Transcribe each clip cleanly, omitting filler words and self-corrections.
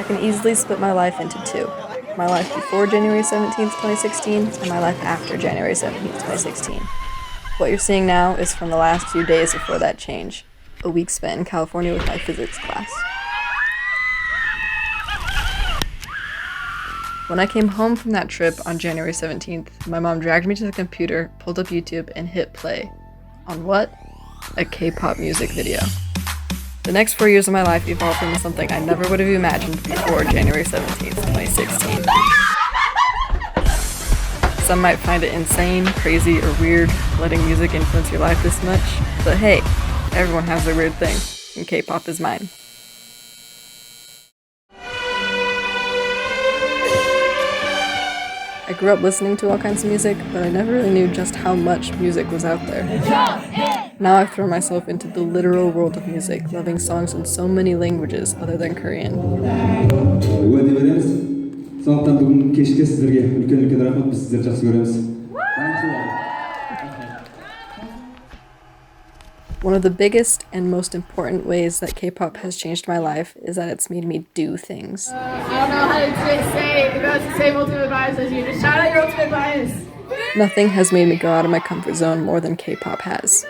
can easily split my life into two. My life before January 17th, 2016, and my life after January 17th, 2016. What you're seeing now is from the last few days before that change. A week spent in California with my physics class. When I came home from that trip on January 17th, my mom dragged me to the computer, pulled up YouTube, and hit play. On what? A K-pop music video. The next 4 years of my life evolved into something I never would have imagined before January 17th, 2016. Some might find it insane, crazy, or weird letting music influence your life this much, but hey, everyone has their weird thing, and K-pop is mine. I grew up listening to all kinds of music, but I never really knew just how much music was out there. Now I've thrown myself into the literal world of music, loving songs in so many languages other than Korean. One of the biggest and most important ways that K-pop has changed my life is that it's made me do things. I don't know how to say that's the same ultimate bias as you. Just shout out your ultimate bias. Nothing has made me go out of my comfort zone more than K-pop has.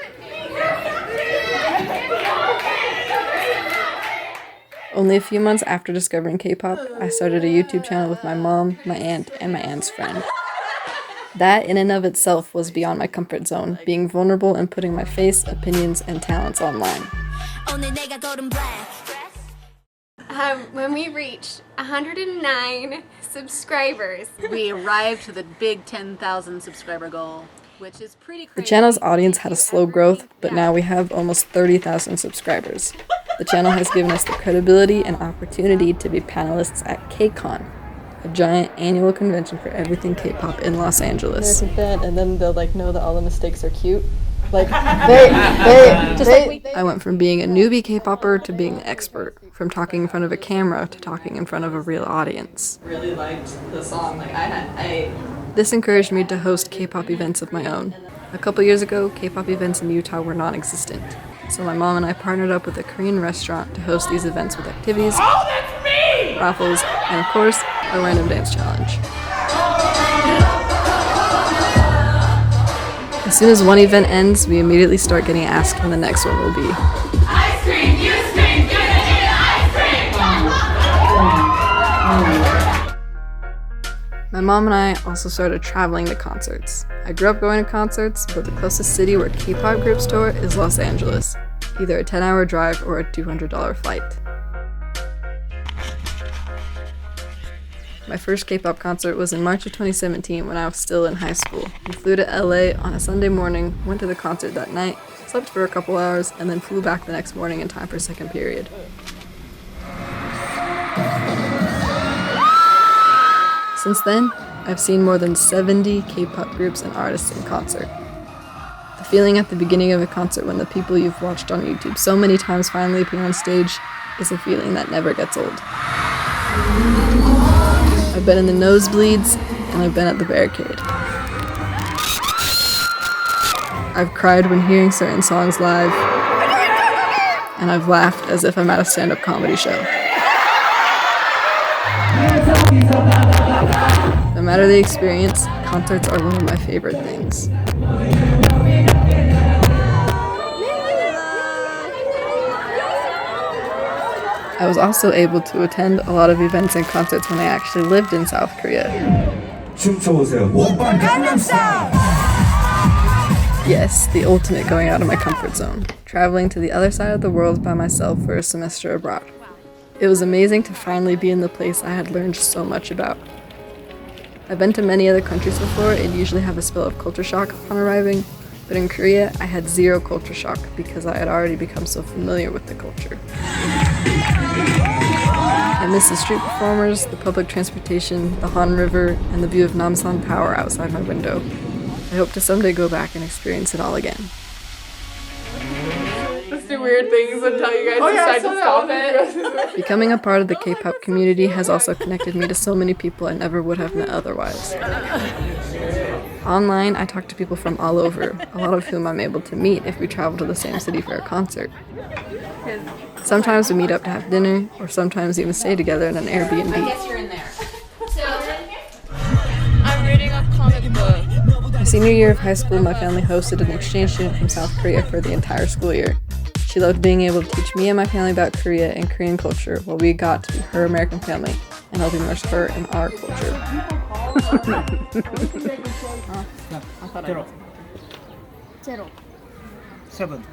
Only a few months after discovering K-pop, I started a YouTube channel with my mom, my aunt, and my aunt's friend. That in and of itself was beyond my comfort zone, being vulnerable and putting my face, opinions, and talents online. When we reached 109 subscribers, we arrived to the big 10,000 subscriber goal, which is pretty crazy. The channel's audience had a slow growth, but now we have almost 30,000 subscribers. The channel has given us the credibility and opportunity to be panelists at KCON, a giant annual convention for everything K-pop in Los Angeles. And then they'll know that all the mistakes are cute. I went from being a newbie K-popper to being an expert, from talking in front of a camera to talking in front of a real audience. Really liked the song. This encouraged me to host K-pop events of my own. A couple years ago, K-pop events in Utah were non-existent. So my mom and I partnered up with a Korean restaurant to host these events with activities, raffles, and of course, a random dance challenge. As soon as one event ends, we immediately start getting asked when the next one will be. Ice cream, you scream, you're gonna eat ice cream! My mom and I also started traveling to concerts. I grew up going to concerts, but the closest city where K-pop groups tour is Los Angeles, either a 10-hour drive or a $200 flight. My first K-pop concert was in March of 2017 when I was still in high school. We flew to LA on a Sunday morning, went to the concert that night, slept for a couple hours, and then flew back the next morning in time for second period. Since then, I've seen more than 70 K-pop groups and artists in concert. The feeling at the beginning of a concert when the people you've watched on YouTube so many times finally appear on stage is a feeling that never gets old. I've been in the nosebleeds, and I've been at the barricade. I've cried when hearing certain songs live, and I've laughed as if I'm at a stand-up comedy show. No matter the experience, concerts are one of my favorite things. I was also able to attend a lot of events and concerts when I actually lived in South Korea. Yes, the ultimate going out of my comfort zone, traveling to the other side of the world by myself for a semester abroad. It was amazing to finally be in the place I had learned so much about. I've been to many other countries before and usually have a spell of culture shock upon arriving, but in Korea I had zero culture shock because I had already become so familiar with the culture. I miss the street performers, the public transportation, the Han River, and the view of Namsan Tower outside my window. I hope to someday go back and experience it all again. Let's do weird things until you guys decide to stop it. Becoming a part of the K-pop community has also connected me to so many people I never would have met otherwise. Online, I talk to people from all over, a lot of whom I'm able to meet if we travel to the same city for a concert. Sometimes we meet up to have dinner, or sometimes even stay together in an Airbnb. You're in there. I'm reading a comic book. My senior year of high school, my family hosted an exchange student from South Korea for the entire school year. She loved being able to teach me and my family about Korea and Korean culture, while we got to be her American family and help immerse her in our culture. Zero. 7.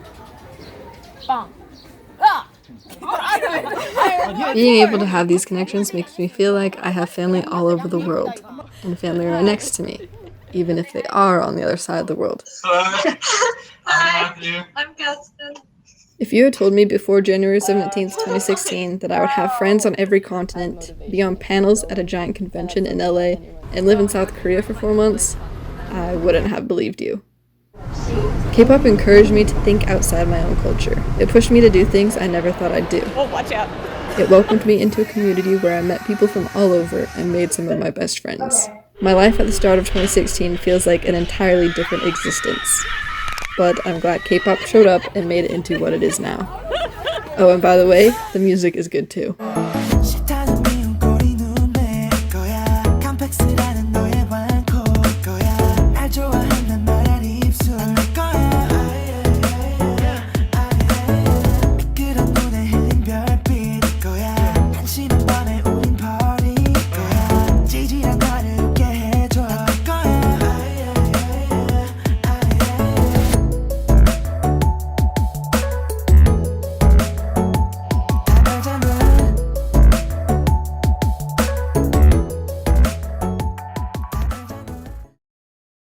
Being able to have these connections makes me feel like I have family all over the world, and family right next to me, even if they are on the other side of the world. Hi, I'm Keston. If you had told me before January 17th, 2016 that I would have friends on every continent, be on panels at a giant convention in LA, and live in South Korea for 4 months, I wouldn't have believed you. K-pop encouraged me to think outside my own culture. It pushed me to do things I never thought I'd do. Oh, watch out. It welcomed me into a community where I met people from all over and made some of my best friends. My life at the start of 2016 feels like an entirely different existence. But I'm glad K-pop showed up and made it into what it is now. Oh, and by the way, the music is good too.